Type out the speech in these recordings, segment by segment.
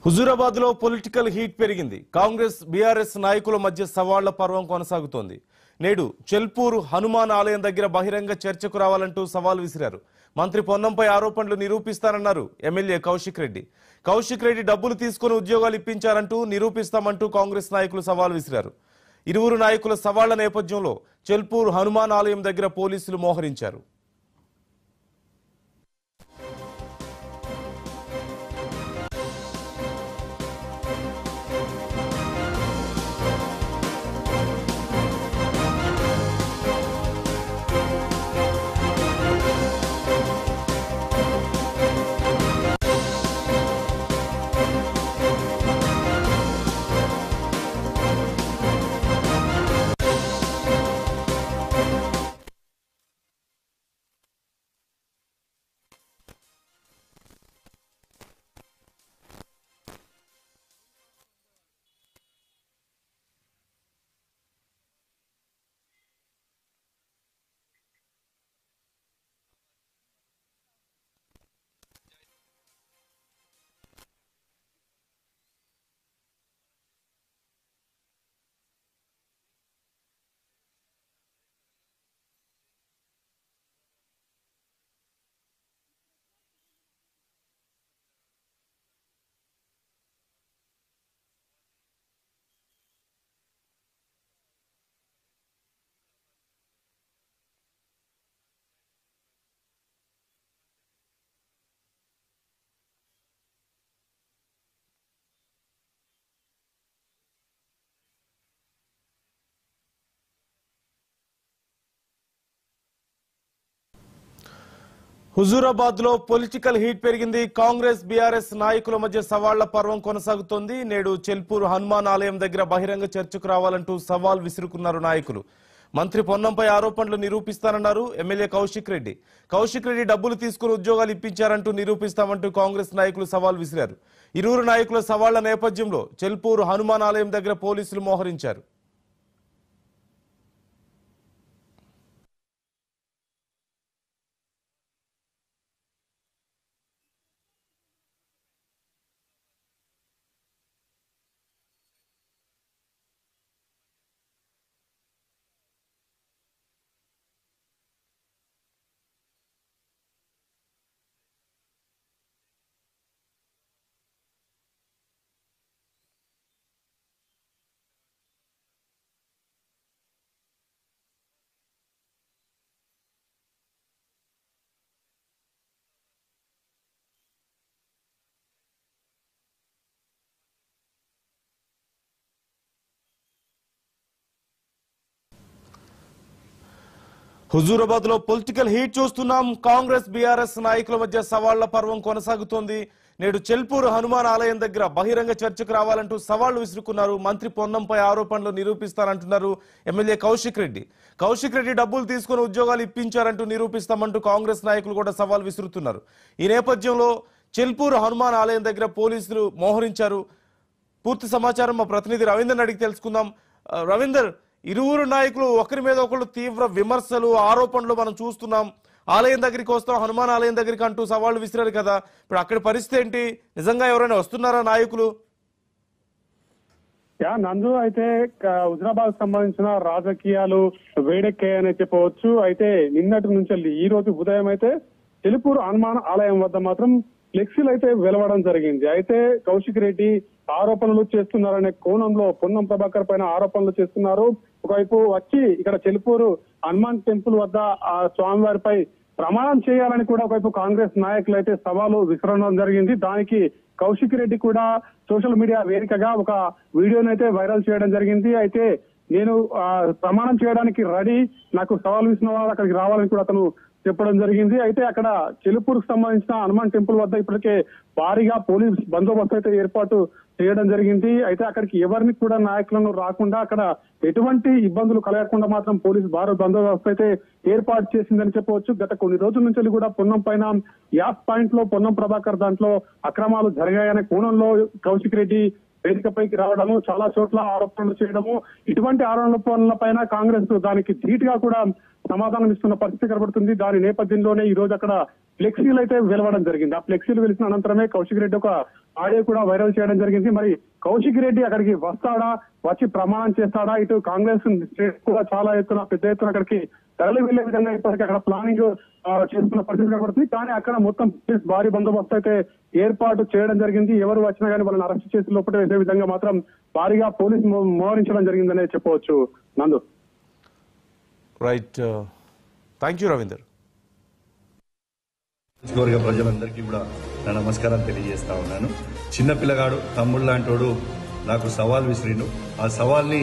హుజూరాబాద్ లో political heat పెరిగింది. Congress BRS నాయకుల మధ్య సవాళ్ల పర్వం కొనసాగుతోంది. నేడు చెల్పూరు హనుమాన్ ఆలయం దగ్గర బహిరంగ చర్చకు రావాలంటూ సవాల్ విసిరారు. మంత్రి పొన్నంపై ఆరోపణలు నిరూపిస్తానన్నారు ఎమ్మెల్యే కౌశిక్ రెడ్డి. కౌశిక్ రెడ్డి డబ్బులు తీసుకుని ఉద్యోగాలు ఇప్పించారంటూ నిరూపిస్తామంటూ కాంగ్రెస్ నాయకులు సవాల్ విసిరారు. ఇరువురు నాయకుల సవాళ్ల నేపథ్యంలో చెల్పూరు హనుమాన్ ఆలయం దగ్గర పోలీసులు మోహరించారు. హుజూరాబాద్ లో పొలిటికల్ హీట్ పెరిగింది. కాంగ్రెస్ బీఆర్ఎస్ నాయకుల మధ్య సవాళ్ల పర్వం కొనసాగుతోంది. నేడు చెల్పూరు హనుమాన్ ఆలయం దగ్గర బహిరంగ చర్చకు రావాలంటూ సవాల్ విసురుకున్నారు నాయకులు. మంత్రి పొన్నంపై ఆరోపణలు నిరూపిస్తానన్నారు ఎమ్మెల్యే కౌశిక్ రెడ్డి. కౌశిక్ రెడ్డి డబ్బులు తీసుకుని ఉద్యోగాలు ఇప్పించారంటూ నిరూపిస్తామంటూ కాంగ్రెస్ నాయకులు సవాల్ విసిరారు. ఇరువురు నాయకుల సవాళ్ల నేపథ్యంలో చెల్పూరు హనుమాన్ ఆలయం దగ్గర పోలీసులు మోహరించారు. హుజూరాబాద్ లో పొలిటికల్ హీట్ చూస్తున్నాం. కాంగ్రెస్ బీఆర్ఎస్ నాయకుల మధ్య సవాళ్ల పర్వం కొనసాగుతోంది. నేడు చెల్పూరు హనుమాన్ ఆలయం దగ్గర బహిరంగ చర్చకు రావాలంటూ సవాళ్లు విసురుకున్నారు. మంత్రి పొన్నంపై ఆరోపణలు నిరూపిస్తారంటున్నారు ఎమ్మెల్యే కౌశిక్ రెడ్డి. కౌశిక్ రెడ్డి డబ్బులు తీసుకుని ఉద్యోగాలు ఇప్పించారంటూ నిరూపిస్తామంటూ కాంగ్రెస్ నాయకులు కూడా సవాల్ విసురుతున్నారు. ఈ నేపథ్యంలో చెల్పూరు హనుమాన్ ఆలయం దగ్గర పోలీసులు మోహరించారు. పూర్తి సమాచారం మా ప్రతినిధి రవీందర్ అడిగి తెలుసుకుందాం. రవీందర్, ఇరువురు నాయకులు ఒకరి మీద ఒకరు తీవ్ర విమర్శలు ఆరోపణలు మనం చూస్తున్నాం. ఆలయం దగ్గరికి వస్తాం, హనుమాన్ ఆలయం దగ్గరికి అంటూ సవాళ్లు విసిరారు కదా. ఇప్పుడు అక్కడి పరిస్థితి ఏంటి? నిజంగా ఎవరైనా వస్తున్నారా నాయకులు? నందు, అయితే హుజరాబాద్ సంబంధించిన రాజకీయాలు వేడెక్కాయని చెప్పవచ్చు. అయితే నిన్నటి నుంచి ఈ రోజు ఉదయం అయితే చెల్పూరు హనుమాన్ ఆలయం వద్ద మాత్రం ఫ్లెక్సీలు అయితే వెలవడం జరిగింది. అయితే కౌశిక్ రెడ్డి ఆరోపణలు చేస్తున్నారనే కోణంలో పొన్నం ప్రభాకర్ పైన ఆరోపణలు చేస్తున్నారు. ఒకవైపు వచ్చి ఇక్కడ చెల్పూరు హనుమాన్ టెంపుల్ వద్ద ఆ స్వామివారిపై ప్రమాణం చేయాలని కూడా ఒకవైపు కాంగ్రెస్ నాయకులు అయితే సవాలు విసరడం జరిగింది. దానికి కౌశిక్ రెడ్డి కూడా సోషల్ మీడియా వేదికగా ఒక వీడియోను అయితే వైరల్ చేయడం జరిగింది. అయితే నేను ప్రమాణం చేయడానికి రెడీ, నాకు సవాల్ విసిన వాళ్ళు అక్కడికి రావాలని కూడా అతను చెప్పడం జరిగింది. అయితే అక్కడ చెల్పూరుకు సంబంధించిన హనుమాన్ టెంపుల్ వద్ద ఇప్పటికే భారీగా పోలీస్ బందోబస్తు అయితే ఏర్పాటు చేయడం జరిగింది. అయితే అక్కడికి ఎవరిని కూడా నాయకులను రాకుండా అక్కడ ఎటువంటి ఇబ్బందులు కలగకుండా మాత్రం పోలీసు భారీ బందోబస్తు అయితే ఏర్పాటు చేసిందని చెప్పవచ్చు. గత కొన్ని రోజుల నుంచి కూడా పొన్నం పైన యాస్ పాయింట్ లో పొన్నం ప్రభాకర్ దాంట్లో అక్రమాలు జరిగాయనే కోణంలో కౌశిక్ రెడ్డి వేదికపైకి రావడము, చాలా చోట్ల ఆరోపణలు చేయడము, ఇటువంటి ఆరోపణల పైన కాంగ్రెస్ దానికి ధీటుగా కూడా సమాధానం ఇస్తున్న పరిస్థితి కనబడుతుంది. దాని నేపథ్యంలోనే ఈ రోజు అక్కడ ఫ్లెక్సీలు అయితే వెలవడం జరిగింది. ఆ ఫ్లెక్సీలు వెలిసిన అనంతరమే కౌశిక్ రెడ్డి ఒక ఆడియో కూడా వైరల్ చేయడం జరిగింది. మరి కౌశిక్ రెడ్డి అక్కడికి వస్తాడా, వచ్చి ప్రమాణం చేస్తాడా? ఇటు కాంగ్రెస్ శ్రేణులు కూడా చాలా ఎత్తున పెద్ద ఎత్తున అక్కడికి తరలి వెళ్లే విధంగా ఇప్పటికీ అక్కడ ప్లానింగ్ చేసుకున్న పరిస్థితి కనబడుతుంది. కానీ అక్కడ మొత్తం భారీ బందోబస్తు అయితే ఏర్పాటు చేయడం జరిగింది. ఎవరు వచ్చినా కానీ వాళ్ళని అరెస్ట్ చేసి లోపల వేసే విధంగా మాత్రం భారీగా పోలీసు మోహరించడం జరిగిందనే చెప్పవచ్చు. నందు, రైట్, థ్యాంక్ యూ రవీందర్. నియోజకవర్గ ప్రజలందరికీ కూడా నా నమస్కారం తెలియజేస్తా ఉన్నాను. చిన్న పిల్లగాడు తమ్ముడు లాంటోడు నాకు సవాల్ విసిరిండు. ఆ సవాల్ని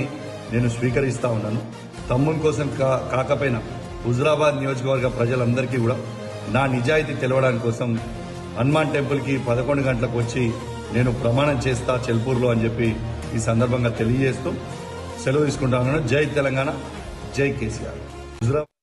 నేను స్వీకరిస్తా ఉన్నాను. తమ్ముని కోసం కాకపోయినా హుజురాబాద్ నియోజకవర్గ ప్రజలందరికీ కూడా నా నిజాయితీ తెలవడానికి కోసం హనుమాన్ టెంపుల్కి 11 గంటలకు వచ్చి నేను ప్రమాణం చేస్తా చెల్పూర్లో అని చెప్పి ఈ సందర్భంగా తెలియజేస్తూ సెలవు తీసుకుంటా ఉన్నాను. జై తెలంగాణ, జై కేసీఆర్. హుజురాబాద్